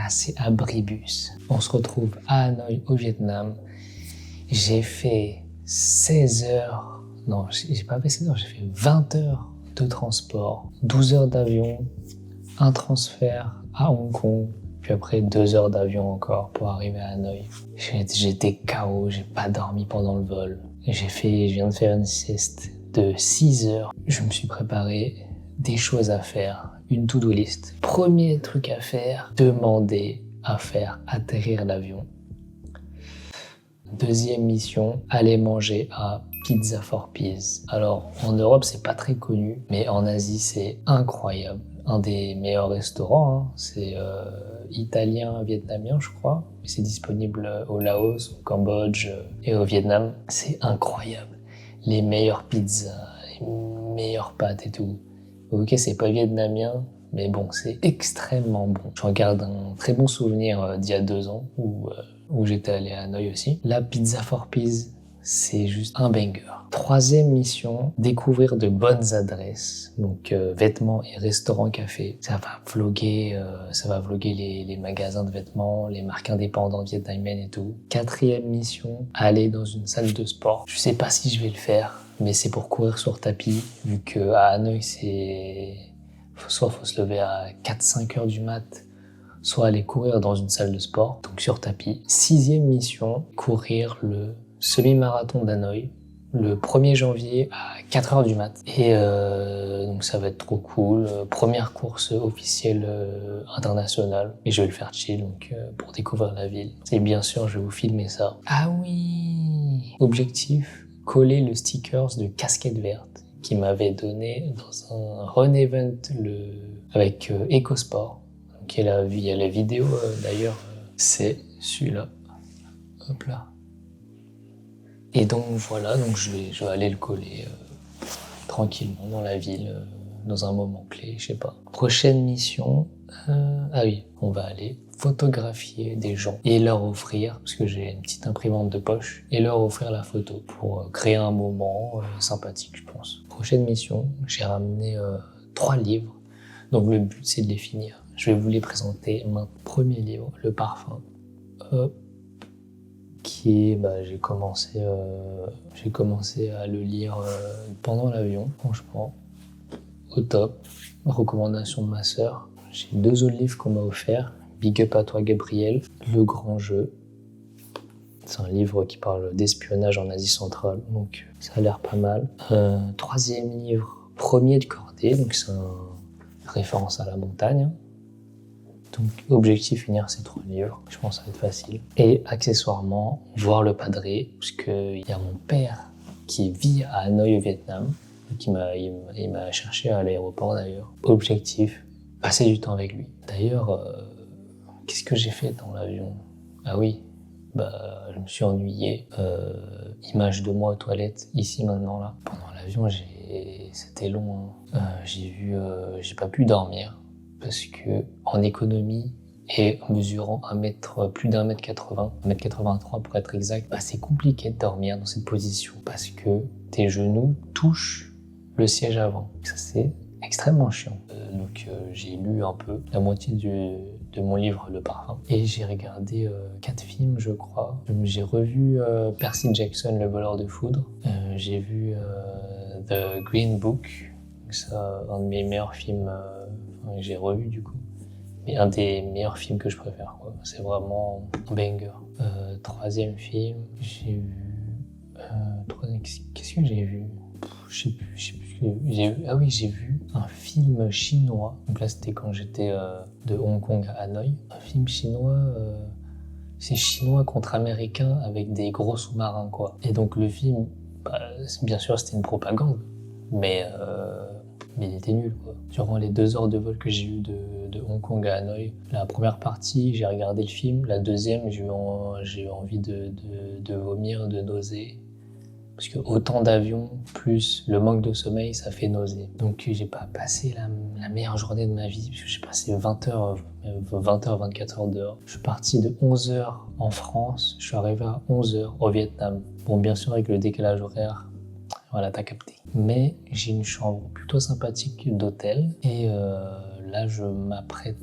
c'est abribus. On se retrouve à Hanoï, au Vietnam. J'ai fait 16 heures, non, j'ai pas fait 16 heures, j'ai fait 20 heures de transport, 12 heures d'avion, un transfert à Hong Kong, puis après 2 heures d'avion encore pour arriver à Hanoï. J'étais KO, j'ai pas dormi pendant le vol. Je viens de faire une sieste de 6 heures. Je me suis préparé des choses à faire, une to-do list. Premier truc à faire, demander à faire atterrir l'avion. Deuxième mission, aller manger à Pizza for Peace. Alors, en Europe, c'est pas très connu, mais en Asie, c'est incroyable. Un des meilleurs restaurants, hein. C'est italien, vietnamien, je crois. C'est disponible au Laos, au Cambodge et au Vietnam. C'est incroyable. Les meilleures pizzas, les meilleures pâtes et tout. Ok, c'est pas vietnamien, mais bon, c'est extrêmement bon. Je regarde un très bon souvenir d'il y a 2 ans où j'étais allé à Hanoï aussi. La Pizza for Peace, c'est juste un banger. Troisième mission, découvrir de bonnes adresses. Donc vêtements et restaurants cafés. Ça va vlogger les magasins de vêtements, les marques indépendantes vietnamiennes et tout. Quatrième mission, aller dans une salle de sport. Je sais pas si je vais le faire, mais c'est pour courir sur tapis, vu que à Hanoï, soit faut se lever à 4-5 heures du mat, soit aller courir dans une salle de sport, donc sur tapis. Sixième mission, courir le semi-marathon d'Hanoï, le 1er janvier à 4 heures du mat. Et donc ça va être trop cool. Première course officielle internationale. Et je vais le faire chill, donc pour découvrir la ville. Et bien sûr, je vais vous filmer ça. Ah oui! Objectif, coller le stickers de Casquette Verte qui m'avait donné dans un run event avec EcoSport. Donc il y a la vidéo d'ailleurs, c'est celui-là. Hop là. Et donc voilà, donc je vais aller le coller tranquillement dans la ville, dans un moment clé, je sais pas. Prochaine mission, ah oui, on va aller photographier des gens et leur offrir, parce que j'ai une petite imprimante de poche, et leur offrir la photo pour créer un moment sympathique, je pense. Prochaine mission, j'ai ramené 3 livres, donc le but c'est de les finir. Je vais vous les présenter. Mon premier livre, Le Parfum, qui est, j'ai commencé à le lire pendant l'avion, franchement, au top. Recommandation de ma sœur. J'ai 2 autres livres qu'on m'a offert. Big up à toi Gabriel. Le Grand Jeu. C'est un livre qui parle d'espionnage en Asie centrale, donc ça a l'air pas mal. Troisième livre, Premier de cordée, donc c'est une référence à la montagne. Donc, objectif, finir ces 3 livres. Je pense que ça va être facile. Et accessoirement, voir le padré, parce qu'il y a mon père qui vit à Hanoï au Vietnam. Il m'a cherché à l'aéroport d'ailleurs. Objectif, passer du temps avec lui. D'ailleurs, qu'est-ce que j'ai fait dans l'avion? Ah oui, je me suis ennuyé. Image de moi aux toilettes, ici maintenant là. Pendant l'avion, c'était long. Hein. J'ai pas pu dormir. Parce que en économie et en mesurant plus d'1m80, 1m83 pour être exact, c'est compliqué de dormir dans cette position parce que tes genoux touchent le siège avant. Ça c'est extrêmement chiant. Donc j'ai lu un peu la moitié de mon livre Le Parfum et j'ai regardé 4 films je crois. J'ai revu Percy Jackson, le voleur de foudre. J'ai vu The Green Book, c'est un de mes meilleurs films que j'ai revu du coup. Mais un des meilleurs films que je préfère, quoi. C'est vraiment un banger. Troisième film, j'ai vu... Qu'est-ce que j'ai vu? Je sais plus ce que j'ai vu. Ah oui, j'ai vu un film chinois. Donc là, c'était quand j'étais de Hong Kong à Hanoï. Un film chinois... c'est chinois contre américain avec des gros sous-marins, quoi. Et donc le film, bien sûr, c'était une propagande. Mais il était nul, quoi. Durant les 2 heures de vol que j'ai eu de Hong Kong à Hanoï, la première partie, j'ai regardé le film. La deuxième, j'ai eu envie de vomir, de nauser. Parce que autant d'avions, plus le manque de sommeil, ça fait nauser. Donc j'ai pas passé la meilleure journée de ma vie, parce que j'ai passé 20 heures, 24 heures dehors. Je suis parti de 11 heures en France, je suis arrivé à 11 heures au Vietnam. Bon, bien sûr, avec le décalage horaire, voilà, t'as capté. Mais j'ai une chambre plutôt sympathique d'hôtel et là je m'apprête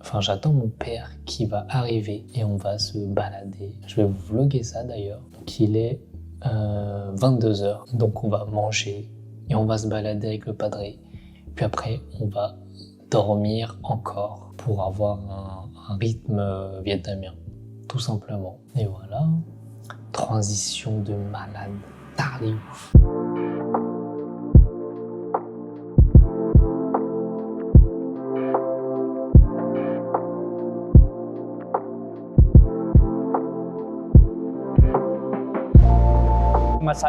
Enfin, j'attends mon père qui va arriver et on va se balader. Je vais vous vlogger ça d'ailleurs. Donc il est 22h, donc on va manger et on va se balader avec le padré. Puis après, on va dormir encore pour avoir un rythme vietnamien, tout simplement. Et voilà, transition de malade, taré ouf.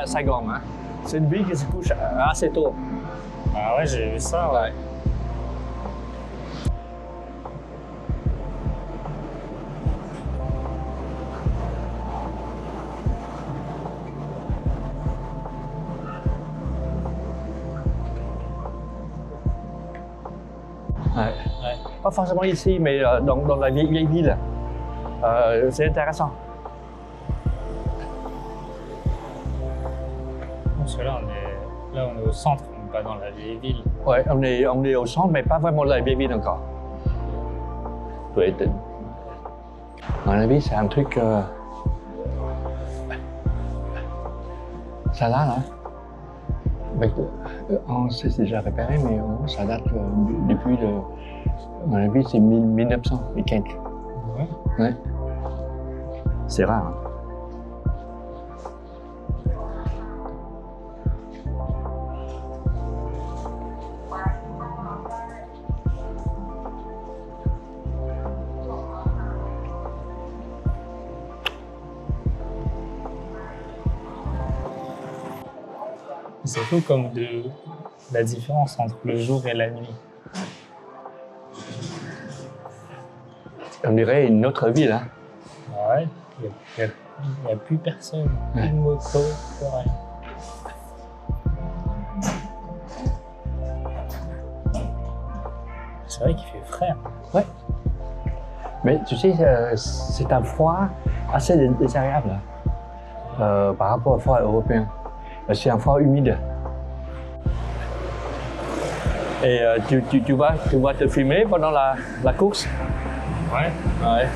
Saigon, hein. C'est une ville qui se couche assez tôt. Ah ouais, j'ai vu ça, ouais. Ouais. Pas forcément ici, mais dans la vieille ville. C'est intéressant. Parce que là, on est au centre, on n'est pas dans la vieille ville. Ouais, on est au centre, mais pas vraiment dans la vieille ville encore. Ouais, dans la ville, c'est un truc. Ça là, on s'est déjà repéré, mais ça date depuis le. Dans la ville, c'est 1900 et quelques. Ouais. Ouais. C'est rare. Hein. C'est fou comme la différence entre le jour et la nuit. On dirait une autre ville, hein. Ouais, il n'y a plus personne, plus de moto, plus rien. C'est vrai qu'il fait frais. Hein. Ouais. Mais tu sais, c'est un froid assez désagréable par rapport au froid européen. C'est un froid humide. Et tu vas te filmer pendant la course? Ouais. Ouais.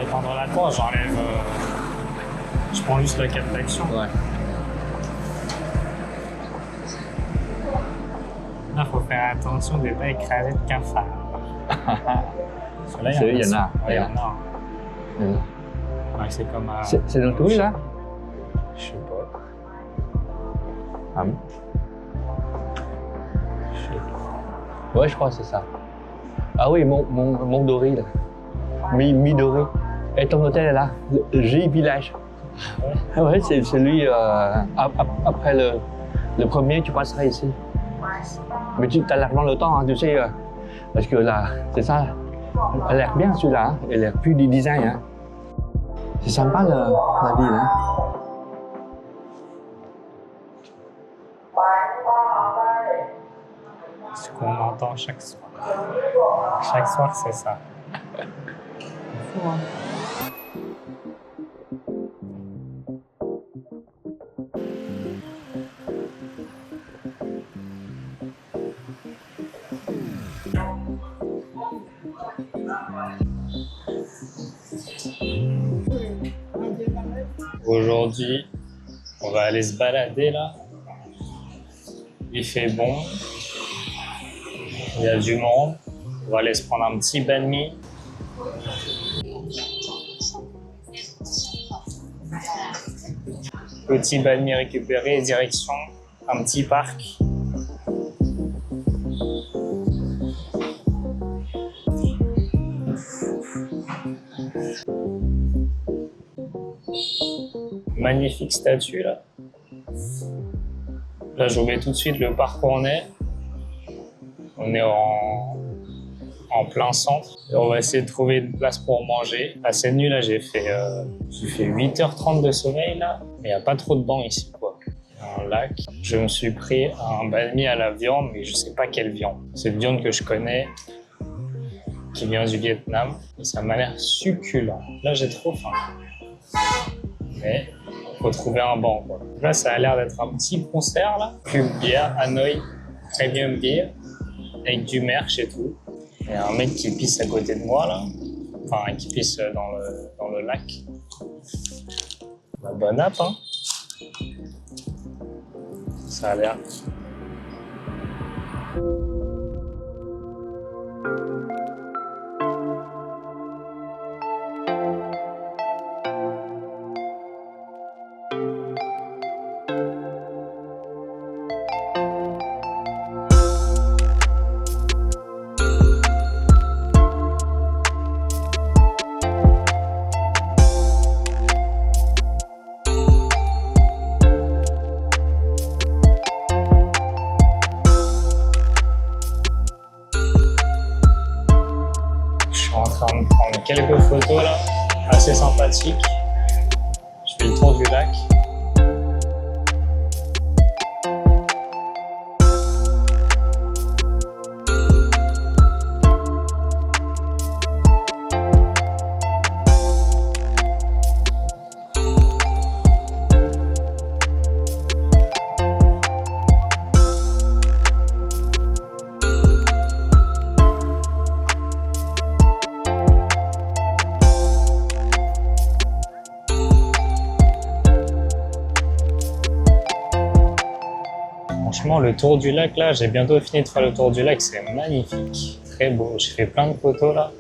Et pendant la course, j'enlève. Je prends juste le cap d'action. Ouais. Là, il faut faire attention de ne pas écraser de cafards. Là, il y en a. Ouais, il y en a. Ouais, c'est comme à... C'est notre rue, là? Je sais pas. Ah bon? Je sais pas. Ouais, je crois que c'est ça. Ah oui, Mont Doré, là. Mi-Doré. Et ton hôtel est là, le J-Village. Ouais. Ah ouais, c'est celui, après le premier, tu passeras ici. Mais tu as largement le temps, hein, tu sais, parce que là, c'est ça, elle a l'air bien celui-là, hein, elle a l'air plus du design. Hein. C'est sympa la ville. Hein. Ce qu'on entend chaque soir. Chaque soir, c'est ça. C'est fou, hein? Aujourd'hui, on va aller se balader là. Il fait bon. Il y a du monde. On va aller se prendre un petit banh mi. Petit banh mi récupéré, direction un petit parc. Magnifique statue là. Là, je vous mets tout de suite le parc où on est. On est en plein centre. Et on va essayer de trouver une place pour manger. À cette nuit là, j'ai fait 8h30 de sommeil là. Il n'y a pas trop de bancs ici quoi. Il y a un lac. Je me suis pris un banh mi à la viande, mais je sais pas quelle viande. C'est une viande que je connais, qui vient du Vietnam. Et ça m'a l'air succulent. Là, j'ai trop faim. Mais faut trouver un banc quoi. Là, ça a l'air d'être un petit concert là. Pub bière, Hanoï, premium beer, avec du merch et tout. Il y a un mec qui pisse à côté de moi là. Enfin, qui pisse dans le lac. La bonne app, hein. Ça a l'air. Je suis en train de prendre quelques photos là, assez sympathiques. Je fais le tour du lac. Franchement, le tour du lac, là, j'ai bientôt fini de faire le tour du lac, c'est magnifique, très beau. J'ai fait plein de photos là.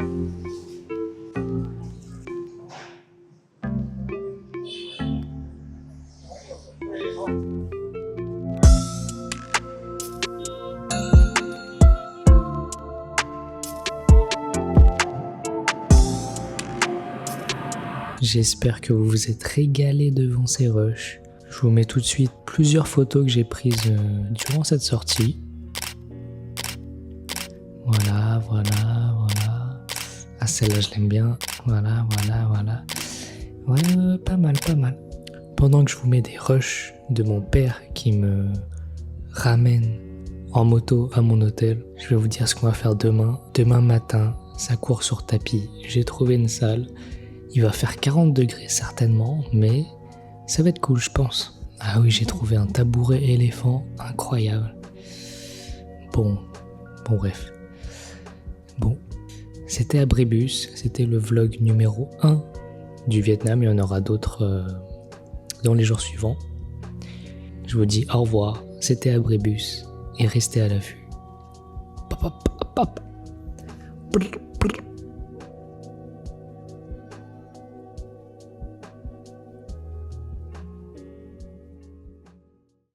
J'espère que vous vous êtes régalés devant ces rushs. Je vous mets tout de suite plusieurs photos que j'ai prises durant cette sortie. Voilà. Ah, celle-là, je l'aime bien. Voilà. Ouais, pas mal. Pendant que je vous mets des rushs de mon père qui me ramène en moto à mon hôtel, je vais vous dire ce qu'on va faire demain. Demain matin, ça court sur tapis. J'ai trouvé une salle. Il va faire 40 degrés certainement, mais ça va être cool, je pense. Ah oui, j'ai trouvé un tabouret éléphant incroyable. Bon, bref. Bon, c'était à Brébus, c'était le vlog numéro 1 du Vietnam. Il y en aura d'autres dans les jours suivants. Je vous dis au revoir, c'était à Brébus et restez à l'affût. Pop.